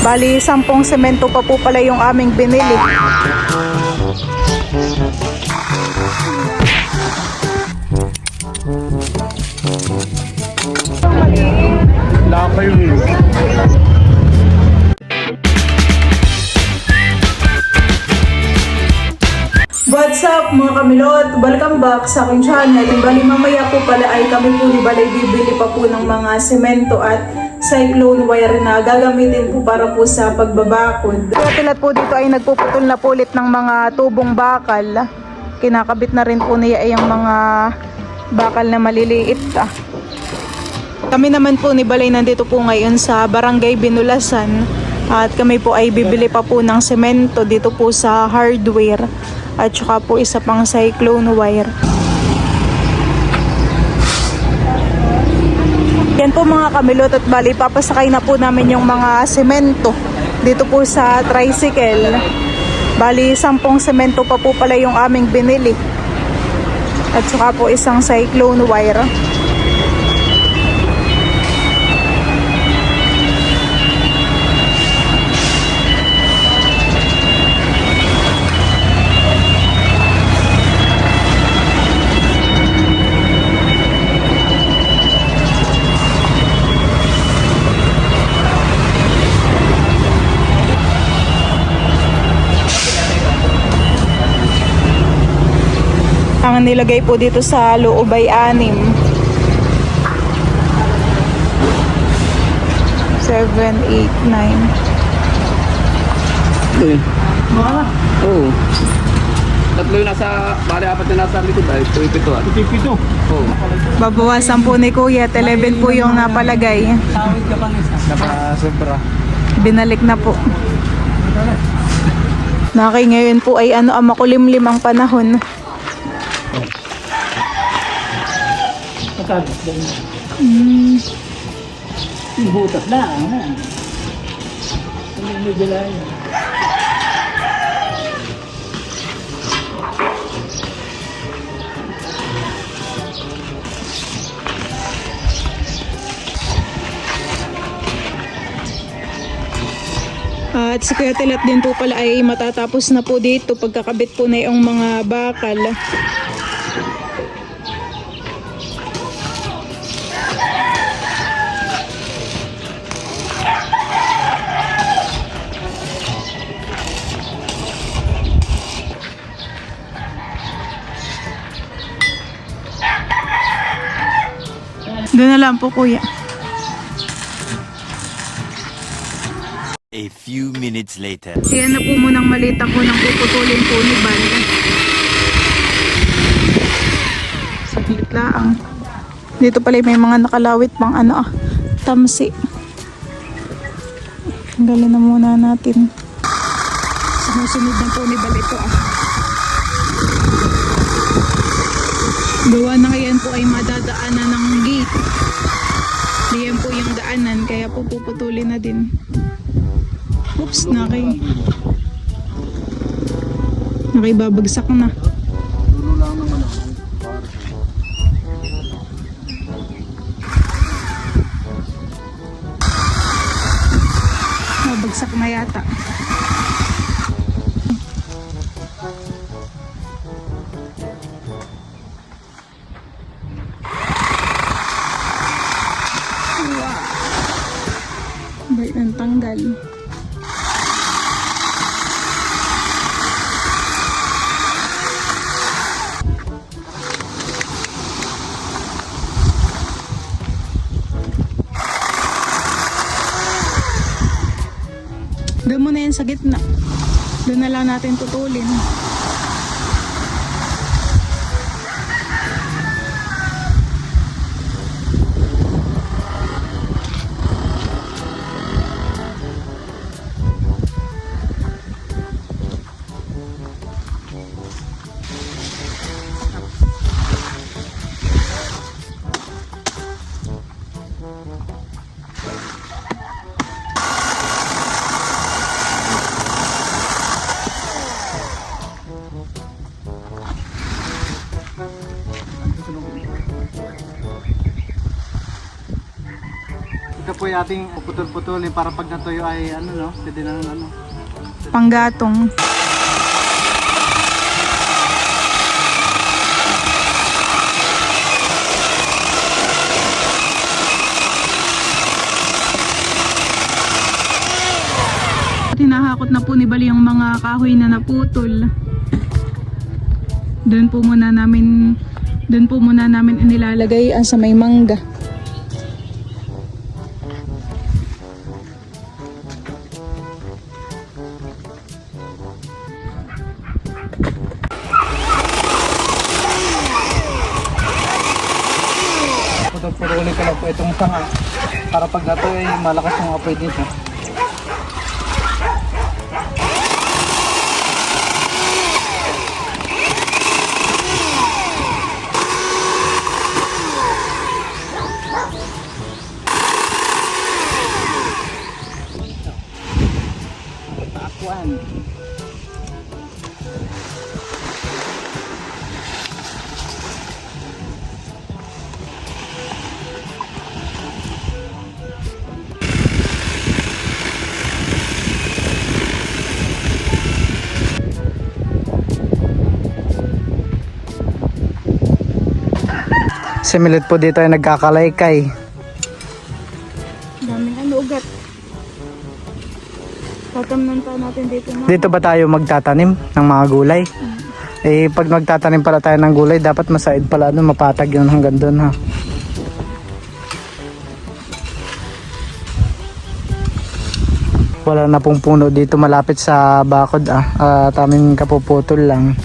Bali, 10 semento pa po pala yung aming binili. Lapa yun. What's up mga kamilot? Welcome back sa aking channel. Bali mamaya po pala ay kami po ni Balay bibili pa po ng mga semento at cyclone wire na gagamitin po para po sa pagbabakod. Kaya tulad po dito ay nagpuputol na po ulit ng mga tubong bakal. Kinakabit na rin po niya ay ang mga bakal na maliliit. Kami naman po ni Balay nandito po ngayon sa Barangay Binulasan at kami po ay bibili pa po ng semento dito po sa hardware at saka po isa pang cyclone wire. Yan po mga kamilot at bali papasakay na po namin yung mga semento dito po sa tricycle. Bali 10 semento pa po pala yung aming binili at saka po isang cyclone wire. Ang nilagay po dito sa loob ay 6. 7, 8, 9. Eh. Oo. Tatlo yung nasa, bali apat na nasa likod ay 7 at 7. Oo. Babawasan po ni Kuya, 11 po yung napalagay. Napasobra. Binalik na po. Nakay ngayon po ay makulimlim ang panahon. Butas lang. May bilay. At si Kuya Telat din po pala ay matatapos na po dito pagkakabit po na yung mga bakal. Doon na lang po Kuya. A few minutes later. Yan na po munang malita ko nang puputulin po ni Bal. Saglit lang. Dito pala may mga nakalawit pang tamsi. Tanggalin na muna natin. Sumusunod na po ni Bal ito Gawa na ngayon po ay madadaanan ng gate. Diyan po yung daanan kaya po puputulin na din. Oops, nakibabagsak na. Nabagsak na yata. Bait ng tanggal. Doon mo na yan sa gitna. Doon na lang natin tutulin. ay ating putol-putulin para pag natuyo ay ano no, pwede na ano. Panggatong. Hinahakot na po ni Bali yung mga kahoy na naputol. Doon po muna namin inilalagay sa may mangga. Putol-putulin ko lang po itong sanga para pag natuyo ay malakas yung apoy dito. Similit po dito ay nagkakalaykay. Daming ugat. Tatamnan pa natin dito na. Dito ba tayo magtatanim ng mga gulay? Eh pag magtatanim pala tayo ng gulay, dapat masaid pala doon, mapatag yun hanggang doon ha. Wala na pong puno dito malapit sa bakod at aming kapuputol lang.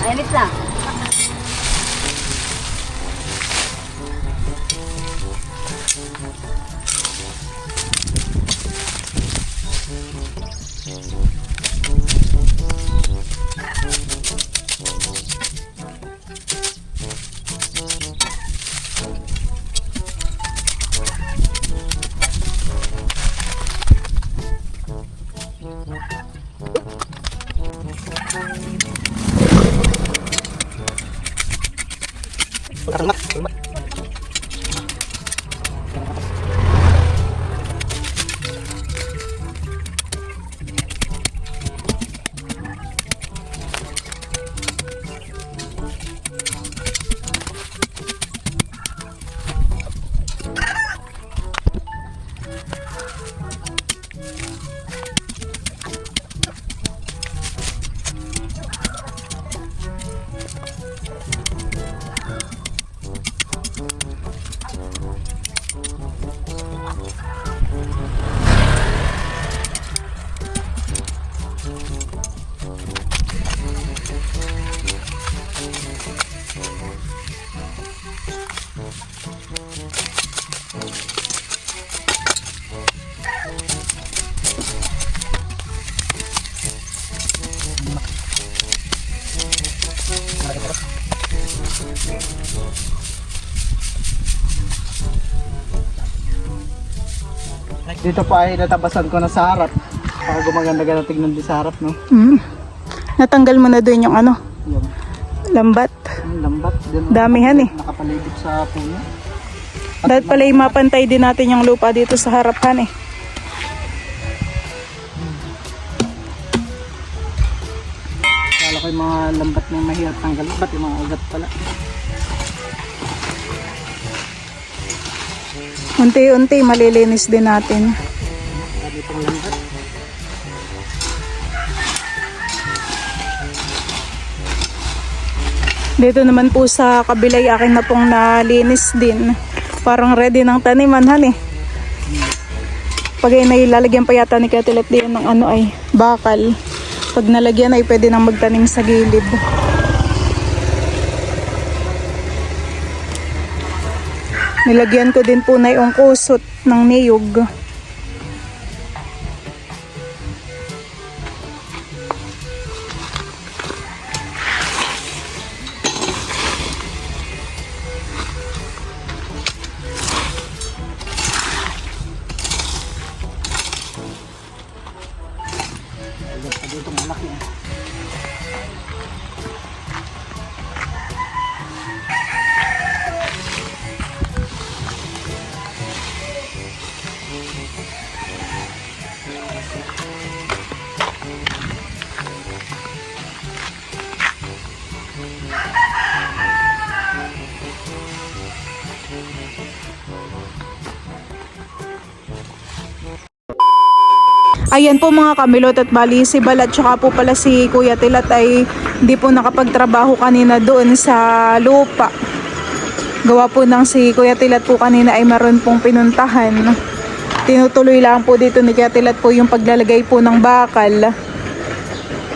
Init lang. Dito pa ay natabasan ko na sa harap. Para gumaganda-ganda tignan din sa harap, no? Natanggal mo na doon yung ano, Yung lambat. lambat. Damihan eh. Nakapalibot sa puno. Dapat pala mapantay din natin yung lupa dito sa harapan eh. Kala ko yung mga lambat na mahirap tanggalin. Ba't yung mga ugat pala? Unti-unti malilinis din natin. Sabi itong lambat. Dito naman po sa kabilay akin na pong nalinis din. Parang ready ng taniman han eh. Pag ay nailalagyan pa yata ni Katilet din ng ano ay bakal. Pag nalagyan ay pwede nang magtanim sa gilid. Nilagyan ko din po na yung kusot ng niyog. Ayan po mga kamilot, at bali si Bal at saka po pala si Kuya Tilat ay hindi po nakapagtrabaho kanina doon sa lupa. Gawa po ng si Kuya Tilat po kanina ay meron pong pinuntahan. Tinutuloy lang po dito ni Kuya Tilat po yung paglalagay po ng bakal.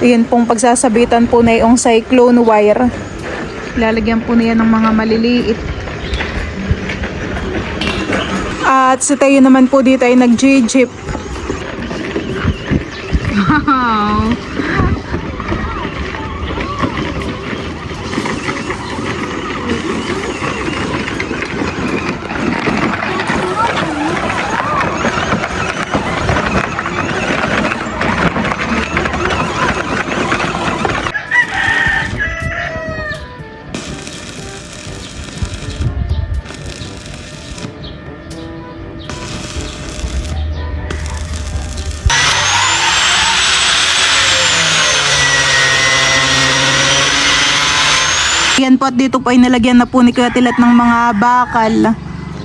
Ayan pong pagsasabitan po na yung cyclone wire. Lalagyan po niya ng mga maliliit. At si Tayo naman po dito ay nag-jeep. Wow! Yan po, at dito po ay nalagyan na po ni Kuya Tilat ng mga bakal.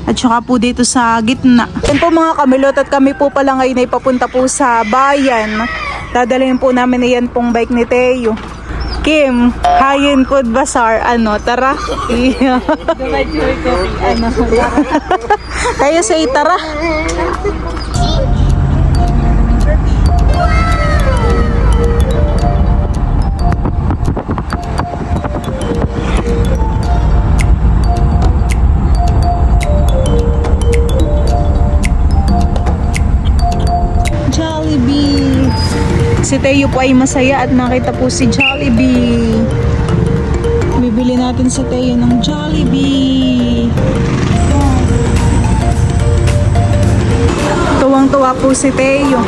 At saka po dito sa gitna. Yan po mga kamilot, at kami po pala ngayon ay papunta po sa bayan. Dadalhin po namin na yan pong bike ni Teo. Kim, Hayin Food Bazaar, tara. Tayo say tara. Jollibee. Si Teo po ay masaya at nakita po si Jollibee. Bibili natin si Teo ng Jollibee. Tuwang-tuwa po si Teo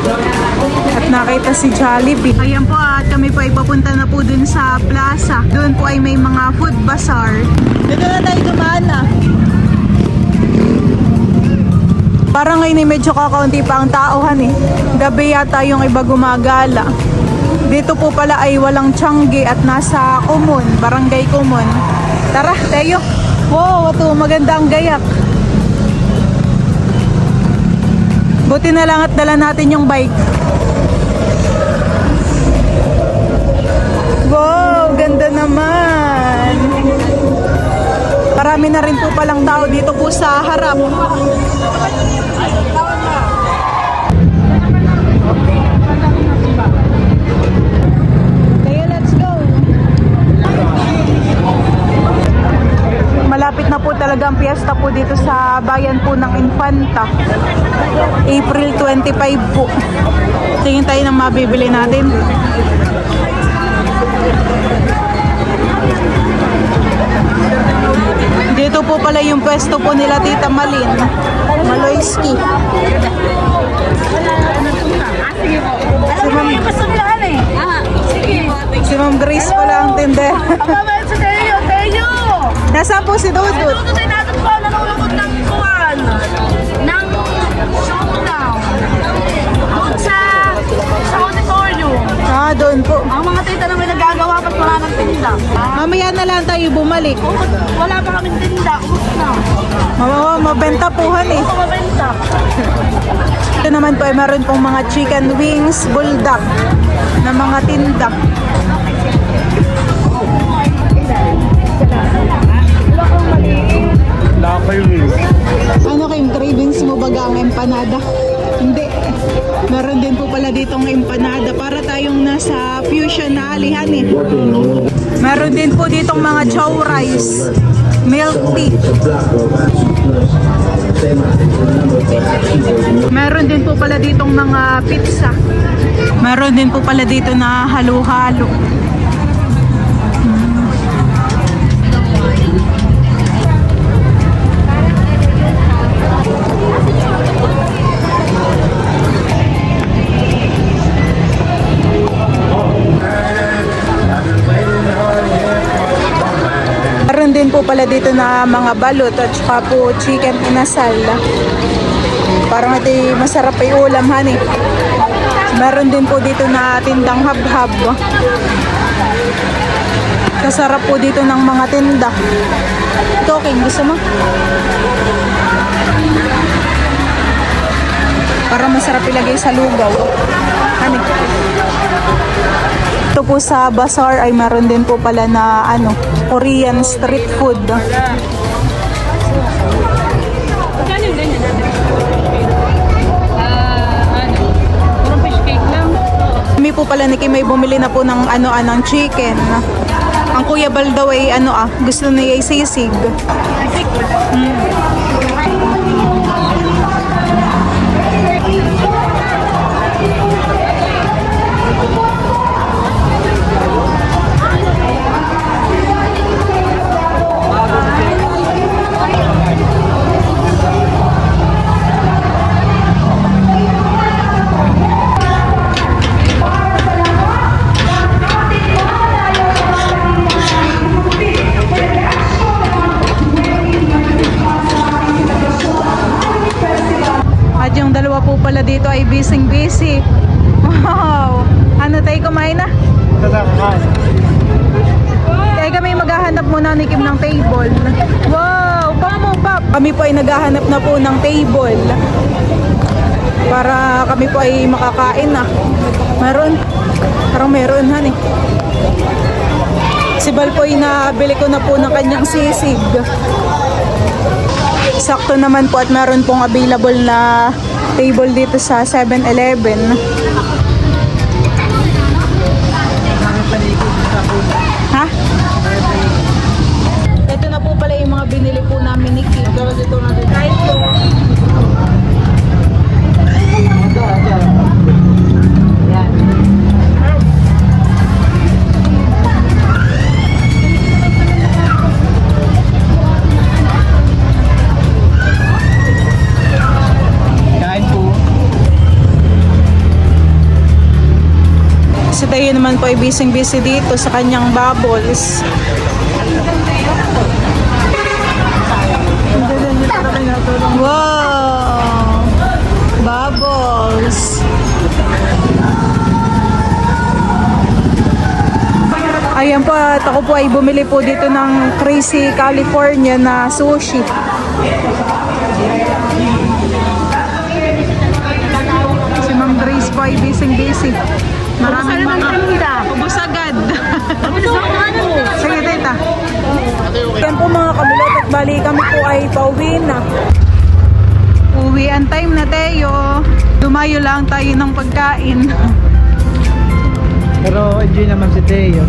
at nakita si Jollibee. Ayan po, at kami po ay papunta na po dun sa plaza. Doon po ay may mga food bazaar. Dito na tayo dumana. Parang ngayon ay medyo kakaunti pa ang taohan eh. Gabi yata yung iba gumagala. Dito po pala ay walang tiyanggi at nasa Kumon, Barangay Kumon. Tara, Teo. Wow, ito maganda ang gayak. Buti na lang at dala natin yung bike. Wow, ganda naman. Marami na rin po palang tao dito po sa harap. Okay, let's go. Malapit na po talaga ang piyesta po dito sa bayan po ng Infanta. April 25 po. Tingin tayo ng mabibili natin. Dito po pala yung pwesto po nila Tita Malin Maloyski. Si Ma'am Grace pala ang tender. Nasaan po si Dudut? Nanonood ng kuwan. Ng showdown. Doon sa auditorium. Doon po. Ang mga tita na may nagagawa pag wala ng tinda. Mamaya na lang tayo bumalik. Wala pa kaming tinda. Ubus na. Mabenta puhan eh. Mabenta. Ito naman po ay meron pong mga chicken wings, bulldog na mga tinda. Ano kayong cravings mo baga ang empanada? Hindi. Meron din po pala ditong empanada para tayong nasa fusion. mga chow rice, milk tea. Meron din po pala ditong mga pizza. Meron din po pala dito na halo-halo. Meron din po pala dito na mga balot at saka po chicken inasal. Parang ito masarap ay ulam, honey. Meron din po dito na tindang hab-hab. Kasarap po dito ng mga tinda. Talking, gusto mo? Para masarap ilagay sa lugaw. Honey. Ito po sa bazaar ay meron din po pala na Korean street food. Kami po pala ni Kim ay bumili na po ng ng chicken. Ang Kuya Bal daw ay gusto niya ay sisig. At yung dalawa po pala dito ay busy. Wow! Ano tayo, kumain na? Kaya kami maghahanap muna ni Kim ng table. Wow! Pap! Kami po ay naghahanap na po ng table. Para kami po ay makakain na. Meron? Parang meron, honey. Si Bal po ay nabili ko na po ng kanyang sisig. Sakto naman po at meron pong available na table dito sa 7-Eleven. Ha? Ito na po pala yung mga binili po namin ni Kim. Kahit po. Si Tayo naman po ay busy dito sa kanyang bubbles. Wow! Bubbles! Ayan po, at ako po ay bumili po dito ng Crazy California na sushi. Si Ma'am Grace po ay busy. Maraming mga ubos agad. Sige, tita. Yan po mga kamulot at bali kami po ay pauwi na. Uwian time na tayo. Dumayo lang tayo ng pagkain. Pero enjoy naman si Teo.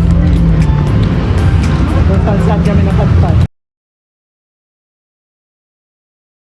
Kung saan kami napadpad.